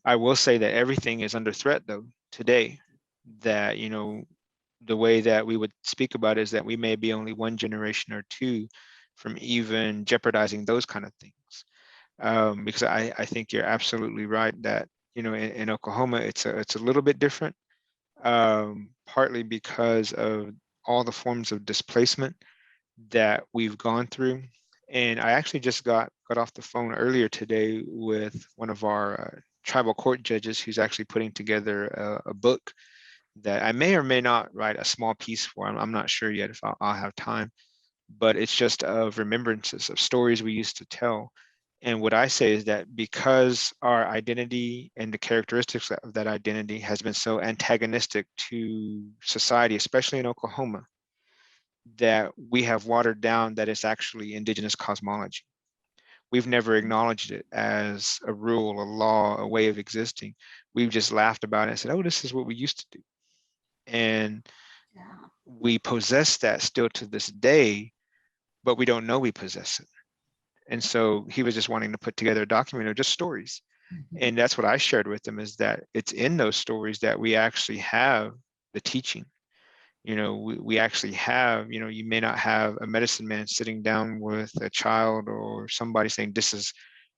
I will say that everything is under threat though today, that, the way that we would speak about it is that we may be only one generation or two from even jeopardizing those kind of things. Because I think you're absolutely right that, in Oklahoma, it's a little bit different, partly because of all the forms of displacement that we've gone through. And I actually just got off the phone earlier today with one of our tribal court judges who's actually putting together a book that I may or may not write a small piece for. I'm not sure yet if I'll have time, but it's just of remembrances of stories we used to tell. And what I say is that because our identity and the characteristics of that identity has been so antagonistic to society, especially in Oklahoma, that we have watered down that it's actually indigenous cosmology. We've never acknowledged it as a rule, a law, a way of existing. We've just laughed about it and said, oh, this is what we used to do. And we possess that still to this day, but we don't know we possess it. And so he was just wanting to put together a document of just stories And that's what I shared with them, is that it's in those stories that we actually have the teaching. We actually have, you may not have a medicine man sitting down with a child or somebody saying, this is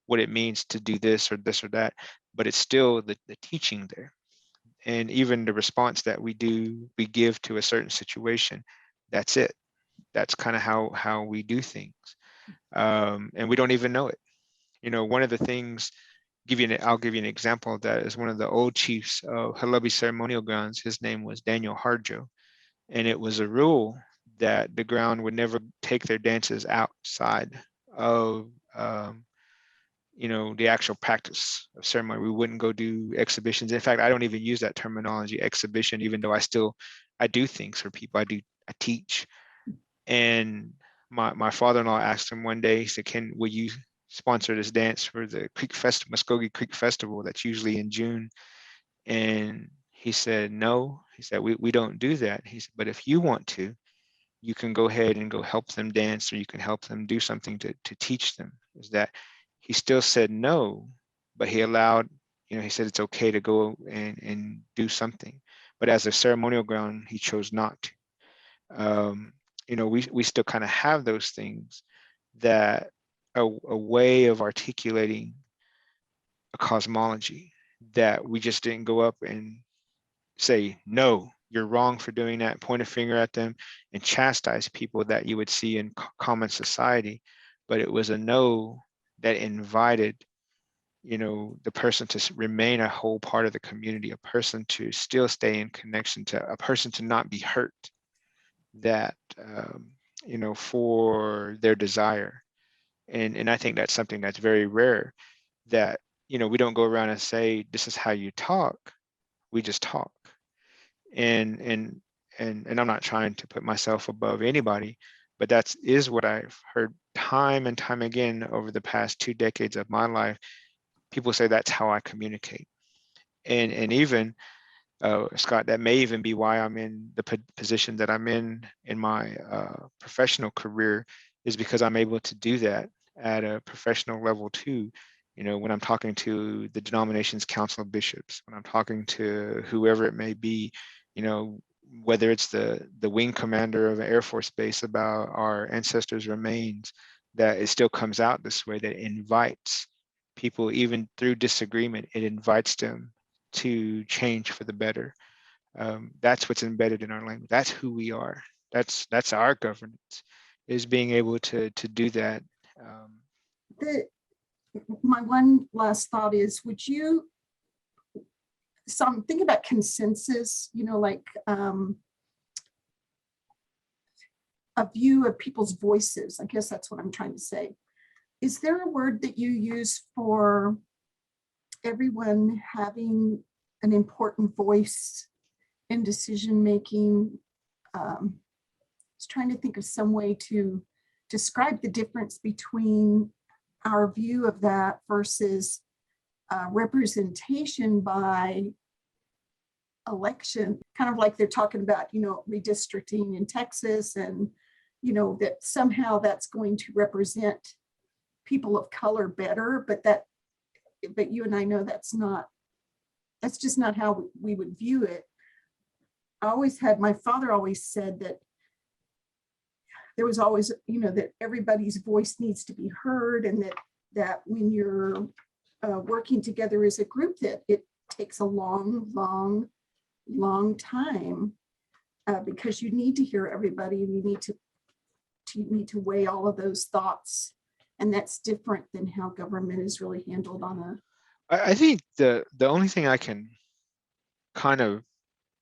what it means to do this or that, but it's still the teaching there. And even the response that we give to a certain situation, that's it. That's kind of how we do things. And we don't even know it. One of the things, I'll give you an example of that, is one of the old chiefs of Halebi ceremonial grounds. His name was Daniel Harjo. And it was a rule that the ground would never take their dances outside of the actual practice of ceremony. We wouldn't go do exhibitions. In fact, I don't even use that terminology, exhibition, even though I do things for people. I teach. And my father-in-law asked him one day, he said, will you sponsor this dance for the Muscogee Creek Festival that's usually in June? And he said, no. He said, we don't do that. He said, but if you want to, you can go ahead and go help them dance, or you can help them do something to teach them. Is that he still said no, but he allowed, he said it's okay to go and do something. But as a ceremonial ground, he chose not to. We still kind of have those things, that a way of articulating a cosmology, that we just didn't go up and say, no, you're wrong for doing that, point a finger at them and chastise people that you would see in common society. But it was a no that invited, the person to remain a whole part of the community, a person to still stay in connection, to a person to not be hurt, that, for their desire. And I think that's something that's very rare, that, we don't go around and say, this is how you talk. We just talk. And I'm not trying to put myself above anybody, but that is what I've heard time and time again over the past 2 decades of my life. People say that's how I communicate. And even, Scott, that may even be why I'm in the position that I'm in my professional career, is because I'm able to do that at a professional level too. When I'm talking to the denomination's council of bishops, when I'm talking to whoever it may be, whether it's the wing commander of an Air Force base about our ancestors' remains, that it still comes out this way, that it invites people, even through disagreement, it invites them to change for the better. That's what's embedded in our language. That's who we are. That's our governance, is being able to do that. My one last thought is, so I'm thinking about consensus, like a view of people's voices. I guess that's what I'm trying to say. Is there a word that you use for everyone having an important voice in decision making? I was trying to think of some way to describe the difference between our view of that versus representation by election, kind of like they're talking about, redistricting in Texas, and, that somehow that's going to represent people of color better, but you and I know that's just not how we would view it. My father always said that there was always, that everybody's voice needs to be heard, and that when you're working together as a group, that it takes a long time, because you need to hear everybody, and you need to weigh all of those thoughts, and that's different than how government is really handled I think the only thing I can kind of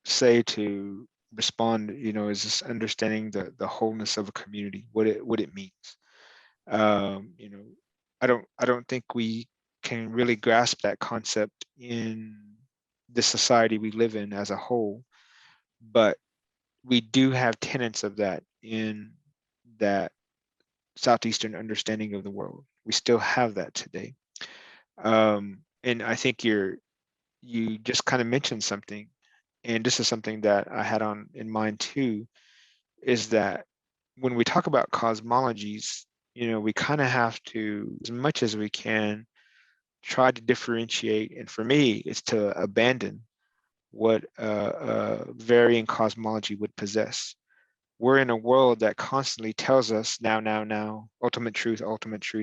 say to respond, is just understanding the wholeness of a community, what it means. I don't think we can really grasp that concept in the society we live in as a whole, but we do have tenets of that in that Southeastern understanding of the world. We still have that today. And I think you just kind of mentioned something, and this is something that I had in mind too, is that when we talk about cosmologies, we kind of have to, as much as we can, try to differentiate, and for me, it's to abandon what varying cosmology would possess. We're in a world that constantly tells us now, ultimate truth,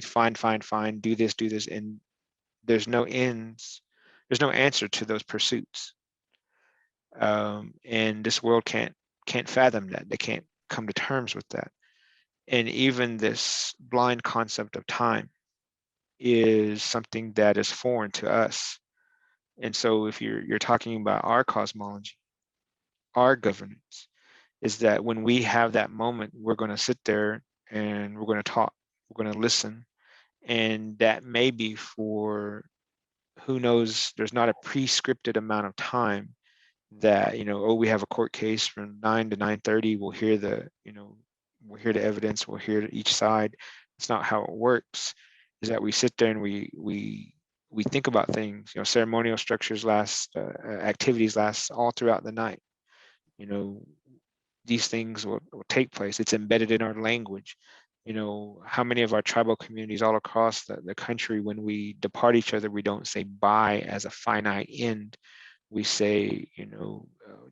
find, do this, and there's no ends, there's no answer to those pursuits. And this world can't fathom that. They can't come to terms with that. And even this blind concept of time is something that is foreign to us. And so if you're talking about our cosmology, our governance, is that when we have that moment, we're going to sit there and we're going to talk, we're going to listen. And that may be for, who knows, there's not a pre-scripted amount of time that, we have a court case from 9 to 9:30, we'll hear the evidence, we'll hear each side. It's not how it works. Is that we sit there and we think about things. Ceremonial structures last, activities last all throughout the night. These things will take place. It's embedded in our language. How many of our tribal communities all across the country, when we depart each other, we don't say bye as a finite end. We say,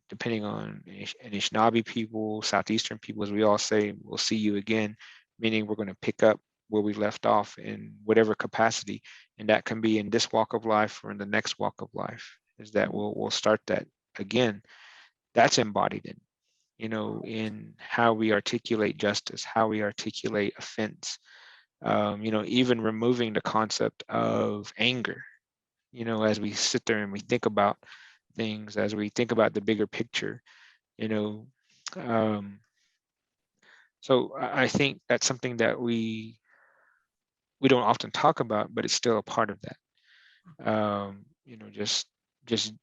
depending on Anishinaabe people, Southeastern peoples, we all say, we'll see you again, meaning we're going to pick up where we left off in whatever capacity. And that can be in this walk of life or in the next walk of life, is that we'll start that again. That's embodied in how we articulate justice, how we articulate offense, even removing the concept of anger, as we sit there and we think about things, as we think about the bigger picture, so I think that's something that we don't often talk about, but it's still a part of that. Just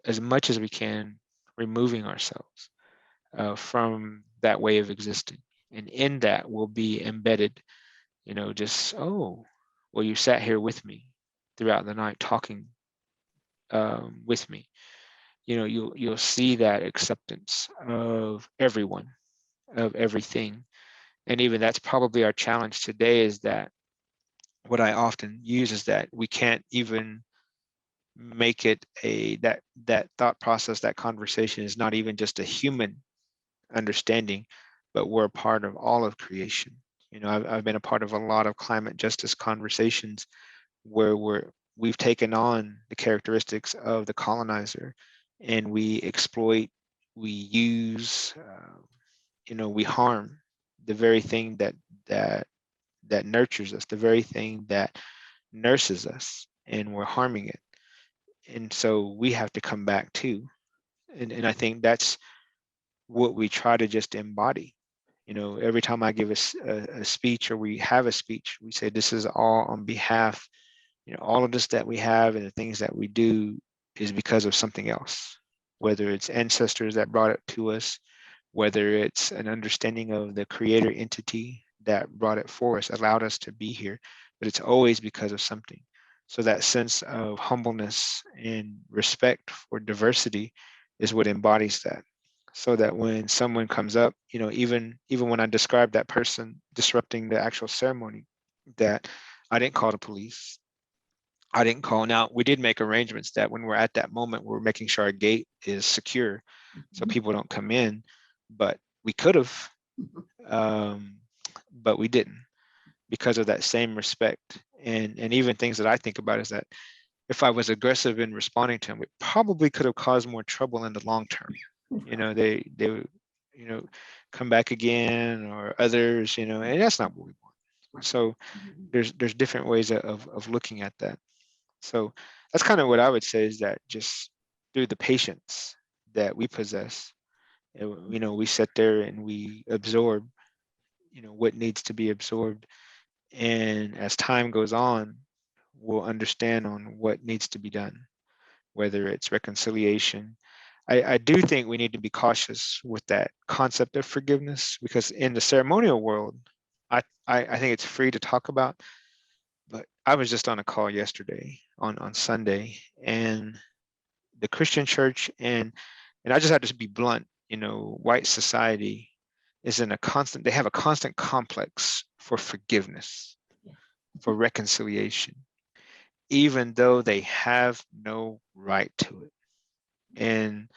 as much as we can, removing ourselves from that way of existing, and in that will be embedded, well, you sat here with me throughout the night talking with me. You'll see that acceptance of everyone, of everything. And even that's probably our challenge today, is that what I often use is that we can't even make it that thought process, that conversation is not even just a human understanding, but we're a part of all of creation. I've been a part of a lot of climate justice conversations where we've taken on the characteristics of the colonizer, and we exploit, we use, we harm the very thing that nurtures us, the very thing that nurses us, and we're harming it. And so we have to come back too. And I think that's what we try to just embody. Every time I give a speech, or we have a speech, we say this is all on behalf, all of this that we have and the things that we do is because of something else, whether it's ancestors that brought it to us, whether it's an understanding of the creator entity that brought it for us, allowed us to be here, but it's always because of something. So that sense of humbleness and respect for diversity is what embodies that. So that when someone comes up, even when I describe that person disrupting the actual ceremony, that I didn't call the police. I didn't call. Now, we did make arrangements that when we're at that moment, we're making sure our gate is secure so people don't come in, but we could have, but we didn't, because of that same respect. And even things that I think about is that if I was aggressive in responding to him, it probably could have caused more trouble in the long term. They would, come back again, or others, and that's not what we want. So there's different ways of looking at that. So that's kind of what I would say, is that just through the patience that we possess, we sit there and we absorb, what needs to be absorbed. And as time goes on, we'll understand on what needs to be done, whether it's reconciliation. I do think we need to be cautious with that concept of forgiveness, because in the ceremonial world, I think it's free to talk about. But I was just on a call yesterday on Sunday, and the Christian church, and I just have to be blunt, white society is they have a constant complex for forgiveness, for reconciliation. even though they have no right to it. And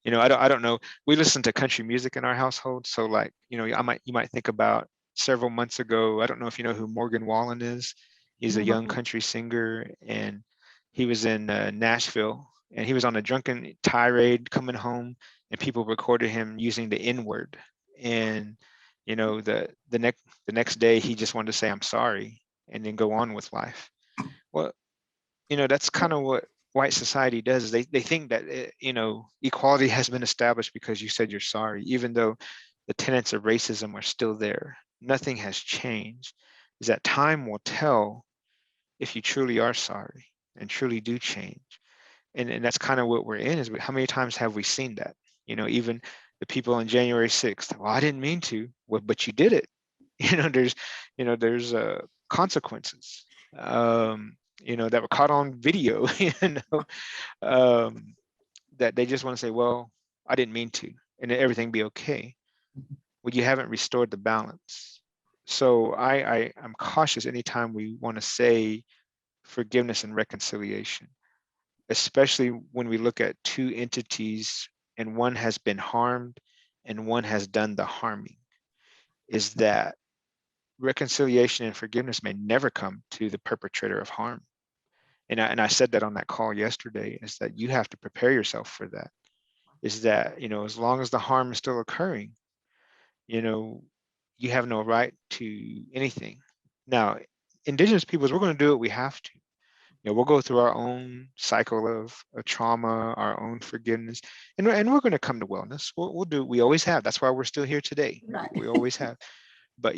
I don't know. We listen to country music in our household, so like you might think about several months ago. I don't know if you know who Morgan Wallen is. He's a young country singer, and he was in Nashville, and he was on a drunken tirade coming home, and people recorded him using the N-word. And the next day he just wanted to say I'm sorry and then go on with life. Well, that's kind of what white society does. Is they think that equality has been established because you said you're sorry, even though the tenets of racism are still there. Nothing has changed. Is that time will tell if you truly are sorry and truly do change. And that's kind of what we're in. Is how many times have we seen that? Even the people on January 6th. Well, I didn't mean to. Well, but you did it. There's consequences. That were caught on video, that they just want to say, well, I didn't mean to, and everything be okay. Well, you haven't restored the balance. So I'm cautious anytime we want to say forgiveness and reconciliation, especially when we look at two entities and one has been harmed and one has done the harming, is that reconciliation and forgiveness may never come to the perpetrator of harm. And I said that on that call yesterday, is that you have to prepare yourself for that. Is that, as long as the harm is still occurring, you have no right to anything. Now, Indigenous peoples, we're going to do what we have to. We'll go through our own cycle of trauma, our own forgiveness, and we're going to come to wellness. We'll do, we always have. That's why we're still here today. Right. We always have. But,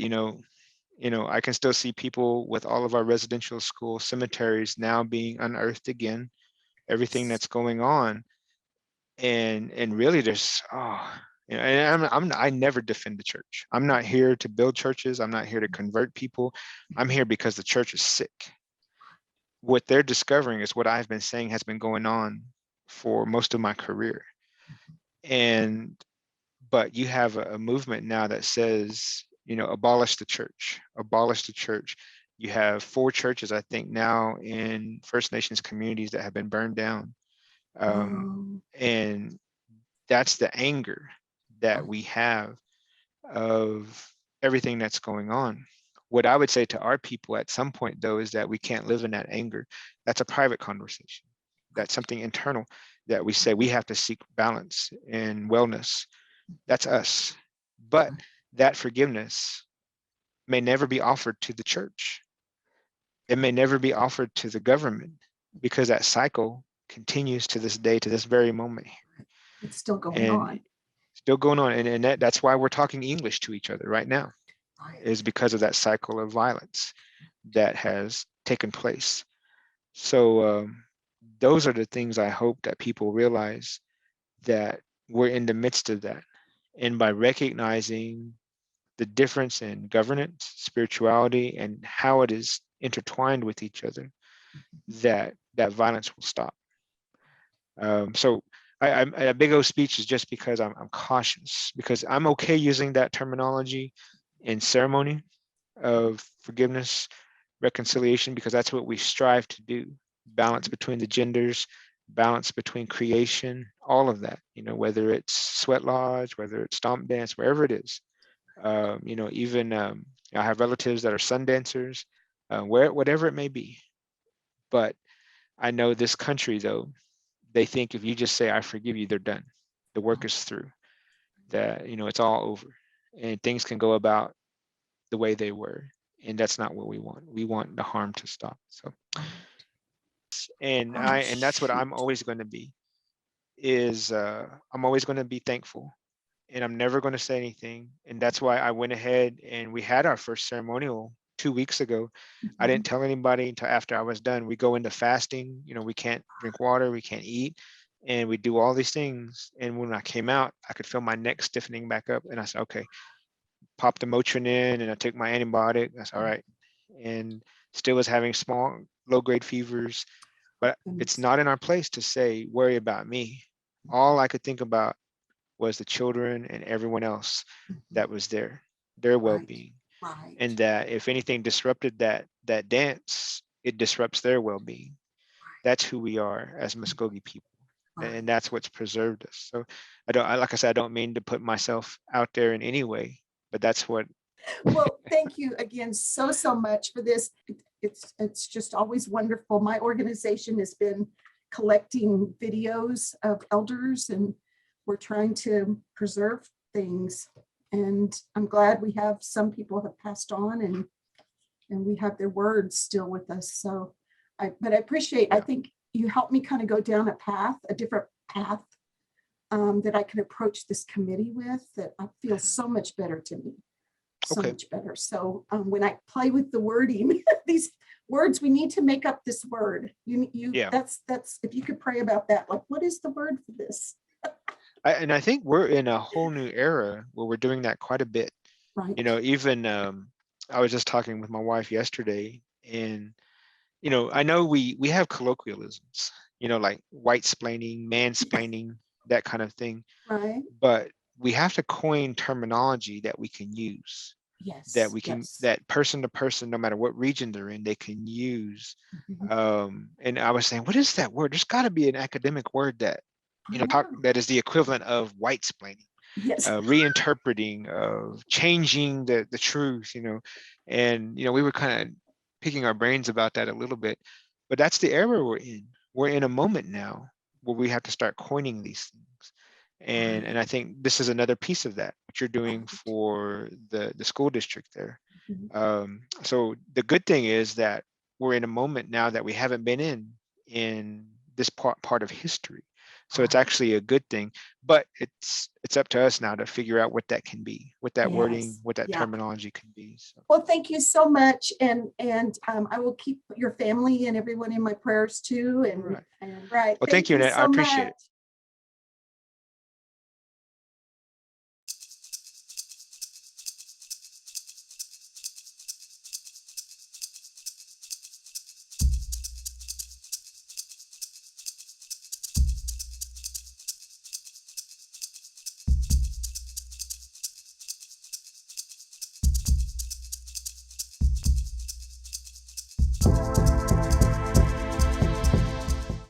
I can still see people with all of our residential school cemeteries now being unearthed again, everything that's going on. And really there's, and I never defend the church. I'm not here to build churches. I'm not here to convert people. I'm here because the church is sick. What they're discovering is what I've been saying has been going on for most of my career. But you have a movement now that says, abolish the church, abolish the church. You have 4 churches, I think, now in First Nations communities that have been burned down. And that's the anger that we have of everything that's going on. What I would say to our people at some point, though, is that we can't live in that anger. That's a private conversation. That's something internal that we say we have to seek balance and wellness. That's us. But that forgiveness may never be offered to the church. It may never be offered to the government, because that cycle continues to this day, to this very moment. It's still going on. Still going on. And that's why we're talking English to each other right now, is because of that cycle of violence that has taken place. So those are the things I hope that people realize, that we're in the midst of that. And by recognizing the difference in governance, spirituality, and how it is intertwined with each other, that violence will stop. So a big old speech is just because I'm cautious, because I'm okay using that terminology in ceremony of forgiveness, reconciliation, because that's what we strive to do. Balance between the genders, balance between creation, all of that, whether it's sweat lodge, whether it's stomp dance, wherever it is. Even I have relatives that are sun dancers, whatever it may be. But I know this country, though, they think if you just say, I forgive you, they're done. The work is through. That, it's all over. And things can go about the way they were. And that's not what we want. We want the harm to stop. So, and that's what I'm always going to be, is I'm always going to be thankful. And I'm never going to say anything. And that's why I went ahead and we had our first ceremonial 2 weeks ago. I didn't tell anybody until after I was done. We go into fasting, we can't drink water, we can't eat, and we do all these things. And when I came out, I could feel my neck stiffening back up. And I said, okay, pop the Motrin in, and I took my antibiotic. That's all right. And still was having small, low-grade fevers, but it's not in our place to say, worry about me. All I could think about was the children and everyone else that was there, their well-being. Right. And that if anything disrupted that dance, it disrupts their well-being. that's who we are as Muscogee people. Right. And that's what's preserved us. So like I said, I don't mean to put myself out there in any way, but that's what. Well, thank you again so much for this. It's just always wonderful. My organization has been collecting videos of elders, and we're trying to preserve things. And I'm glad we have some people have passed on, and we have their words still with us. So but I appreciate, I think you helped me kind of go down a different path that I can approach this committee with, that I feel so much better to me. So much better. So when I play with the wording, these words, we need to make up this word. That's if you could pray about that, like, what is the word for this? And I think we're in a whole new era where we're doing that quite a bit. Right. Even I was just talking with my wife yesterday, and I know we have colloquialisms, like white-splaining, mansplaining, that kind of thing. Right. But we have to coin terminology that we can use. Yes. That we can, that person to person, no matter what region they're in, they can use. And I was saying, what is that word? There's got to be an academic word that, that is the equivalent of white-splaining. Yes. Reinterpreting, of changing the truth, and we were kind of picking our brains about that a little bit, but that's the era we're in. We're in a moment now where we have to start coining these things, and I think this is another piece of that, what you're doing for the school district there. So the good thing is that we're in a moment now that we haven't been in this part of history. So it's actually a good thing, but it's up to us now to figure out what that can be, what that wording, what that terminology can be. So. Well, thank you so much, and I will keep your family and everyone in my prayers too. And Well, thank you, Annette. I appreciate it.